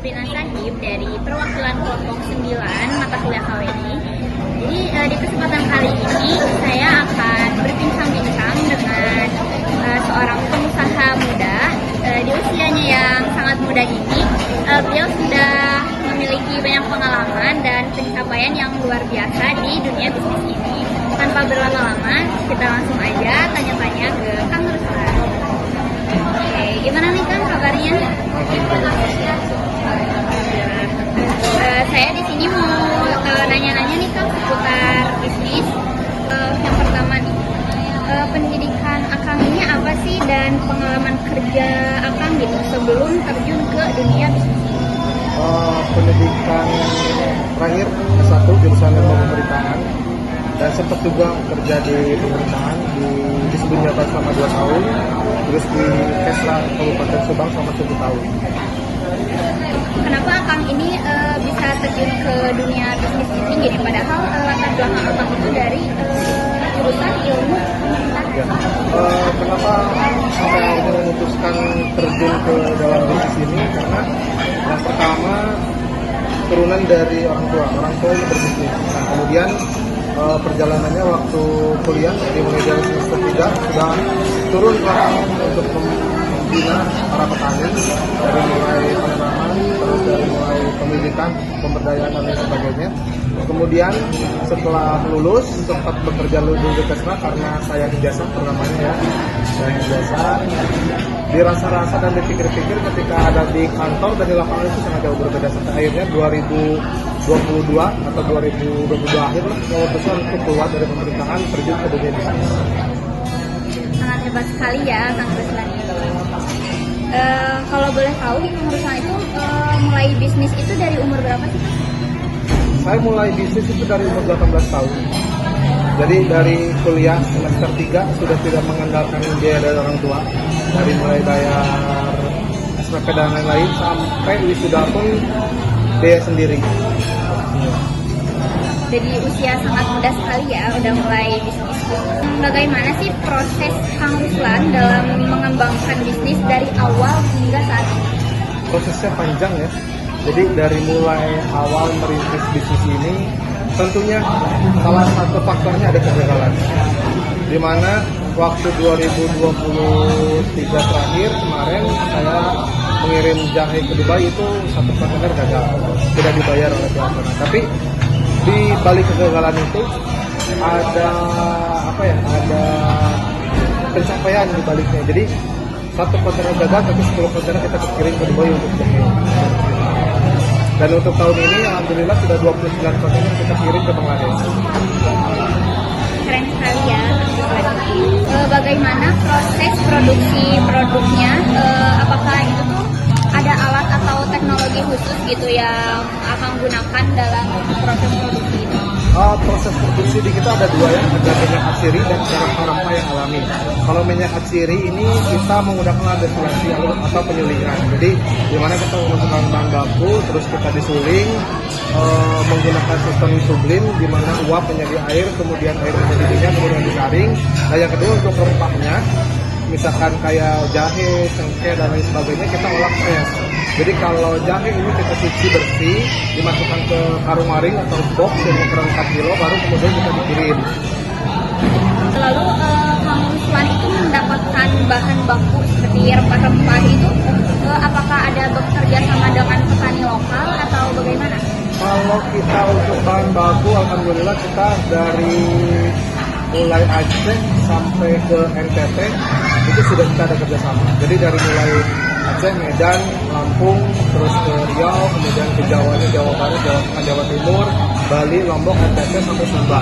Sabrina Sahib dari perwakilan kelompok 9 mata kuliah KWNI. Jadi di kesempatan kali ini saya akan berbincang-bincang dengan seorang pengusaha muda di usianya yang sangat muda ini. Beliau sudah memiliki banyak pengalaman dan pencapaian yang luar biasa di dunia bisnis ini. Tanpa berlama-lama, kita langsung aja tanya-tanya ke Kang Ruslan. Oke, gimana nih Kang kabarnya? Saya di sini mau nanya-nanya nih Kang seputar bisnis. Yang pertama nih, pendidikan Akang ini apa sih dan pengalaman kerja Akang gitu sebelum terjun ke dunia bisnis ini? Pendidikan terakhir S1 jurusan ilmu pemerintahan dan sempat juga kerja di pemerintahan di sebelumnya selama 2 tahun, terus di Kesra Kabupaten Subang selama 1 tahun. Kenapa Akang ini bisa terjun ke dunia bisnis ini gini? Padahal latar belakang Akang itu dari jurusan ilmu pemerintahan. Ya. Kenapa sampai akhirnya memutuskan terjun ke dalam bisnis ini? Karena yang pertama turunan dari orang tua ini berbisnis. Nah, kemudian perjalanannya waktu kuliah dimulai dari semester 3 sudah turun ke lapangan untuk membina para petani dari mulai penanaman, terus dari mulai pendidikan, pemberdayaan dan lain sebagainya. Kemudian setelah lulus sempat bekerja dulu di Kesra karena saya ijazah pertamanya ya. Saya ijazah, dirasa-rasa dan dipikir-pikir ketika ada di kantor dan di lapangan itu sangat jauh berbeda. Sampai akhirnya 2022 atau 2022 akhir lah memutuskan untuk keluar dari pemerintahan terjun ke dunia bisnis. Sangat hebat sekali ya Kang Ruslan ini. Kalau boleh tahu Kang Ruslan itu mulai bisnis itu dari umur berapa sih? Saya mulai bisnis itu dari umur 18 tahun. Jadi dari kuliah semester 3 sudah tidak mengandalkan biaya dari orang tua. Dari mulai bayar SPP dan lain-lain sampai wisuda pun biaya sendiri. Jadi usia sangat muda sekali ya udah mulai bisnis. Bagaimana sih proses Kang Ruslan dalam mengembangkan bisnis dari awal hingga saat ini? Prosesnya panjang ya. Jadi dari mulai awal merintis bisnis ini, tentunya salah satu faktornya ada kegagalan. Di mana waktu 2023 terakhir kemarin saya mengirim jahe ke Dubai itu satu kontainer gagal, tidak dibayar oleh pihak sana. Tapi di balik kegagalan itu ada ada pencapaian di baliknya. Jadi satu kontainer gagal tapi 10 kontainer kita kirim ke Dubai untuk jahe. Dan untuk tahun ini alhamdulillah sudah 29 kontainer kita kirim ke Bangladesh. Keren sekali ya. Bagaimana proses produksi produknya? Apakah itu tuh ada alat atau teknologi khusus gitu yang akan gunakan dalam proses produksi itu? Proses produksi di kita ada 2 ya, ada minyak atsiri dan rempah-rempah yang alami. Kalau minyak atsiri ini kita menggunakan destilasi atau penyulingan. Jadi di mana kita menggunakan bahan baku, terus kita disuling menggunakan sistem sublim di mana uap menjadi air, kemudian air menjadi minyak, kemudian disaring. Nah yang kedua untuk rempahnya, misalkan kayak jahe, cengkeh dan lain sebagainya kita olah fresh. Jadi kalau jahe ini kita cuci bersih, dimasukkan ke karung maring atau box yang ukuran 4 kilo, baru kemudian kita dikirim. Lalu Kang Ruslan itu mendapatkan bahan baku seperti rempah-rempah itu, apakah ada bekerja sama dengan petani lokal atau bagaimana? Kalau kita untuk bahan baku, alhamdulillah kita dari mulai Aceh sampai ke NTT itu sudah kita ada kerjasama. Jadi dari mulai Aceh, Medan, Lampung, terus ke Riau, kemudian ke Jawa Barat, Jawa Tengah, Jawa Timur, Bali, Lombok, NTT sampai Sumba.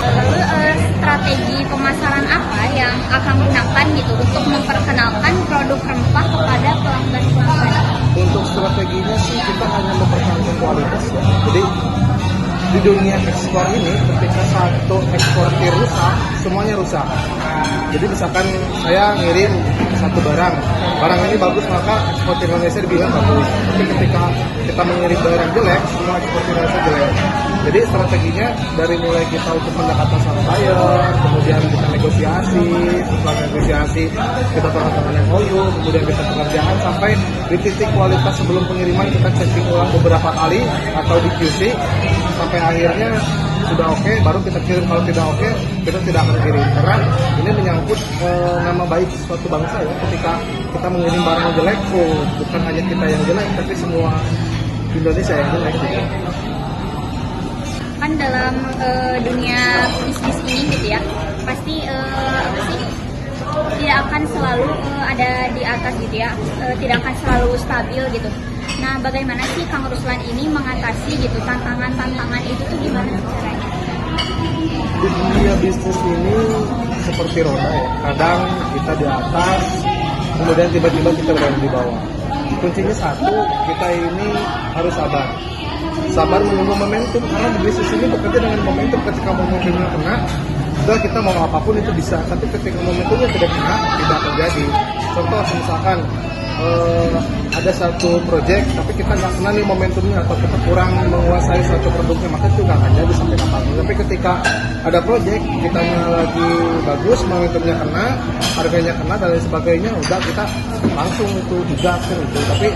Lalu strategi pemasaran apa yang akan gunakan gitu untuk memperkenalkan produk rempah kepada pelanggan-pelanggan? Untuk strateginya sih kita hanya mempertahankan kualitas ya. Jadi di dunia ekspor ini ketika satu eksportir rusak, semuanya rusak. Jadi misalkan saya ngirim satu barang ini bagus, maka eksportir Indonesia dibilang bagus. Tapi ketika kita mengirim barang jelek, semua eksportir Indonesia jelek. Jadi strateginya dari mulai kita untuk pendekatan supplier, kemudian kita negosiasi, setelah negosiasi kita tanda MOU, kemudian kita pengerjaan sampai di titik kualitas sebelum pengiriman kita checking ulang beberapa kali atau di QC sampai akhirnya sudah oke, baru kita kirim. Kalau tidak oke, kita tidak akan kirim karena ini menyangkut nama baik suatu bangsa ya. Ketika kita mengirim barang yang jelek, bukan hanya kita yang jelek, tapi semua Indonesia yang jelek gitu. Kan dalam dunia bisnis ini gitu ya, pasti apa sih, tidak akan selalu ada di atas gitu ya, tidak akan selalu stabil gitu. Nah, bagaimana sih Kang Ruslan ini mengatasi gitu tantangan-tantangan itu tuh gimana caranya? Di dunia bisnis ini seperti roda ya, kadang kita di atas, kemudian tiba-tiba kita berada di bawah. Kuncinya satu, kita ini harus sabar menunggu momentum, karena di bisnis ini bekerja dengan momentum. Ketika momentumnya kena, sudah kita mau apapun itu bisa, tapi ketika momentumnya tidak kena, tidak terjadi. Contoh misalkan ada satu proyek tapi kita nggak kena nih momentumnya, atau kita kurang menguasai suatu produknya, maka itu nggak akan jadi sampai kapan. Tapi ketika ada proyek kitanya lagi bagus, momentumnya kena, harganya kena dan lain sebagainya, udah kita langsung itu juga itu. Tapi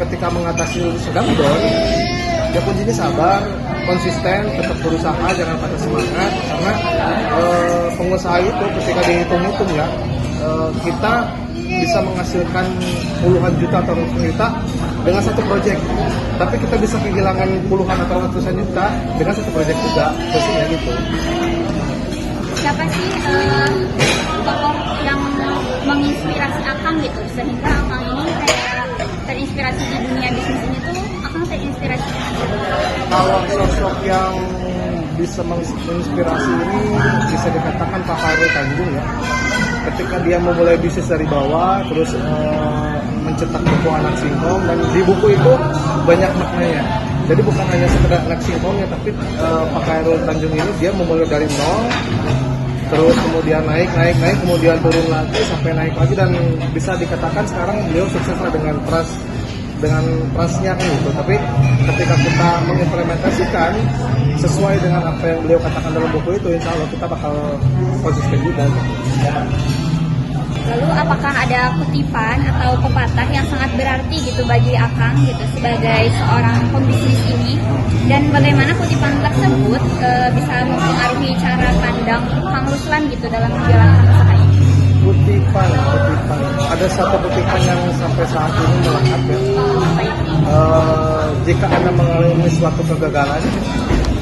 ketika mengatasi sedang down, ya kuncinya sabar, konsisten, tetap berusaha, jangan patah semangat. Karena pengusaha itu ketika dihitung-hitung ya, kita bisa menghasilkan puluhan juta atau ratusan juta dengan satu proyek, tapi kita bisa kehilangan puluhan atau ratusan juta dengan satu proyek juga, pastinya gitu. Siapa sih tokoh yang menginspirasi Akang gitu, sehingga Akang ini kayak terinspirasi di dunia bisnis ini tuh Akang terinspirasi? Kalau sosok yang bisa menginspirasi ini bisa dikatakan Pak Khairul Tanjung ya. Ketika dia memulai bisnis dari bawah, terus mencetak buku anak singkong, dan di buku itu banyak maknanya. Jadi bukan hanya sekedar anak singkongnya, tapi Pak Khairul Tanjung ini dia memulai dari nol, terus kemudian naik, kemudian turun lagi sampai naik lagi, dan bisa dikatakan sekarang beliau sukseslah dengan transnya kan gitu. Tapi ketika kita mengimplementasikan sesuai dengan apa yang beliau katakan dalam buku itu, insya Allah kita bakal konsisten juga. Lalu apakah ada kutipan atau pepatah yang sangat berarti gitu bagi Akang gitu sebagai seorang pembisnis ini, dan bagaimana kutipan tersebut bisa mempengaruhi cara pandang Kang Ruslan gitu dalam menjalankan usaha ini? Kutipan. Ada satu kutipan yang sampai saat ini melekat ya. Jika Anda mengalami suatu kegagalan,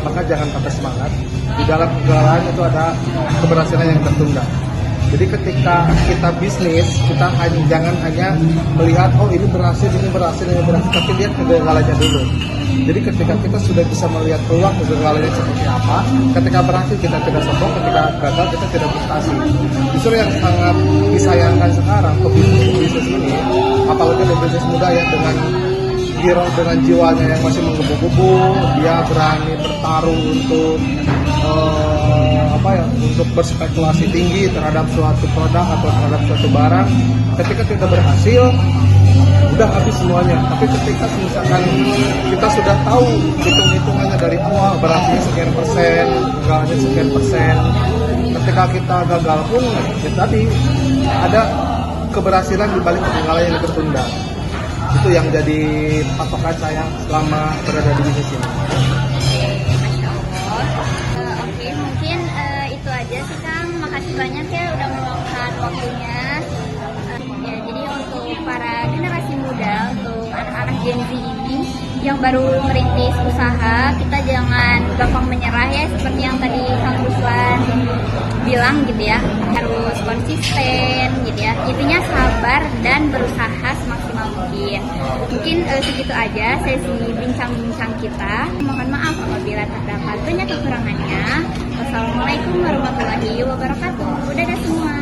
maka jangan patah semangat. Di dalam kegagalan itu ada keberhasilan yang tertunda. Jadi ketika kita bisnis, kita jangan hanya melihat ini berhasil, tapi lihat kegagalannya dulu. Jadi ketika kita sudah bisa melihat peluang kegagalannya seperti apa, ketika berhasil kita tidak sombong, ketika gagal kita tidak frustasi. Justru yang sangat disayangkan sekarang ke bisnis ini, apalagi di bisnis muda ya, dengan jiwanya yang masih menggebu-gebu, dia berani bertarung untuk berspekulasi tinggi terhadap suatu produk atau terhadap suatu barang. Ketika tidak berhasil, udah habis semuanya. Tapi ketika misalkan kita sudah tahu hitung-hitungannya dari awal, berhasilnya sekian persen, gagalnya sekian persen, ketika kita gagal pun ya tadi ada keberhasilan di balik kegagalan yang tertunda. Itu yang jadi patokan saya selama berada di bisnis ini. Masya Allah. Oke, mungkin itu aja sih Kang. Makasih banyak ya udah meluangkan waktunya. Ya, jadi untuk para generasi muda, untuk anak-anak Gen Z ini yang baru merintis usaha, kita jangan gampang menyerah ya, seperti yang tadi Kang Ruslan bilang gitu ya, harus konsisten gitu ya, intinya sabar dan berusaha semaksimal mungkin. Mungkin segitu aja sesi bincang-bincang kita. Mohon maaf apabila terdapat banyak kekurangannya. Wassalamualaikum warahmatullahi wabarakatuh. Dadah semua.